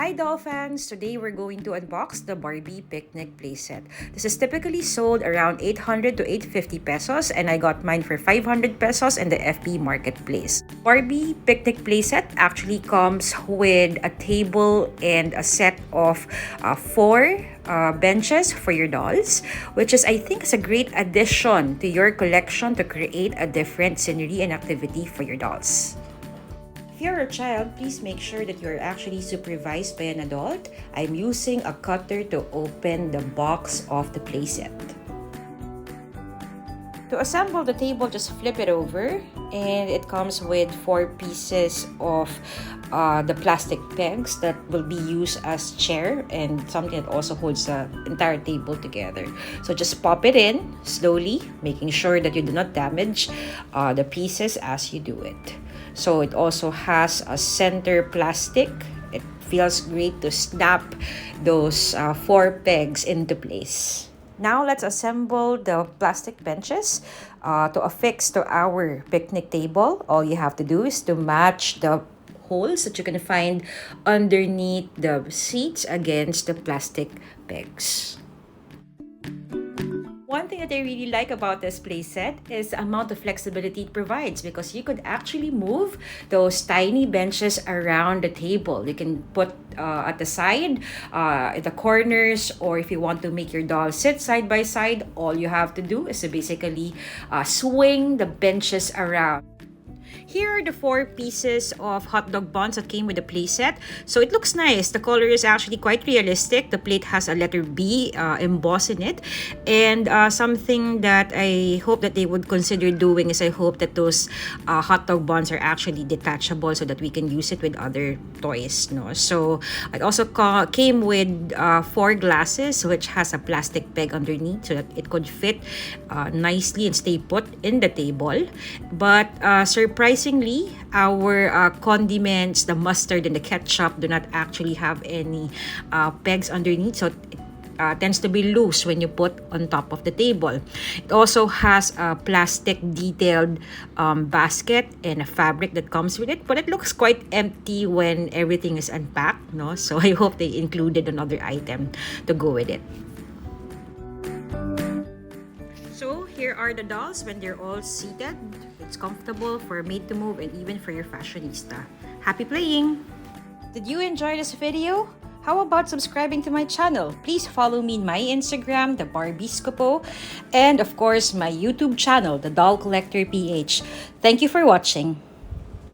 Hi doll fans! Today we're going to unbox the Barbie picnic playset. This is typically sold around 800 to 850 pesos and I got mine for 500 pesos in the FB Marketplace. Barbie picnic playset actually comes with a table and a set of four benches for your dolls, which is I think is a great addition to your collection to create a different scenery and activity for your dolls. If you're a child, please make sure that you're actually supervised by an adult. I'm using a cutter to open the box of the playset. To assemble the table, just flip it over and it comes with 4 pieces of the plastic pegs that will be used as chair and something that also holds the entire table together. So just pop it in slowly, making sure that you do not damage the pieces as you do it. So it also has a center plastic. It feels great to snap those 4 pegs into place. Now let's assemble the plastic benches to affix to our picnic table. All you have to do is to match the holes that you can find underneath the seats against the plastic pegs. One thing that I really like about this playset is the amount of flexibility it provides because you could actually move those tiny benches around the table. You can put at the side, at the corners, or if you want to make your doll sit side by side, all you have to do is to basically swing the benches around. Here are the 4 pieces of hot dog buns that came with the playset. So it looks nice. The color is actually quite realistic. The plate has a letter B embossed in it. And something that I hope that they would consider doing is I hope that those hot dog buns are actually detachable so that we can use it with other toys. No? So it also came with 4 glasses, which has a plastic peg underneath so that it could fit nicely and stay put in the table. But surprisingly, our condiments, the mustard and the ketchup do not actually have any pegs underneath, so it tends to be loose when you put on top of the table. It also has a plastic detailed basket and a fabric that comes with it, but it looks quite empty when everything is unpacked, no? So I hope they included another item to go with it. So here are the dolls when they're all seated. It's comfortable for made to move and even for your fashionista. Happy playing! Did you enjoy this video? How about subscribing to my channel? Please follow me in my Instagram, the Barbie Scopo, and of course my YouTube channel, the Doll Collector PH. Thank you for watching.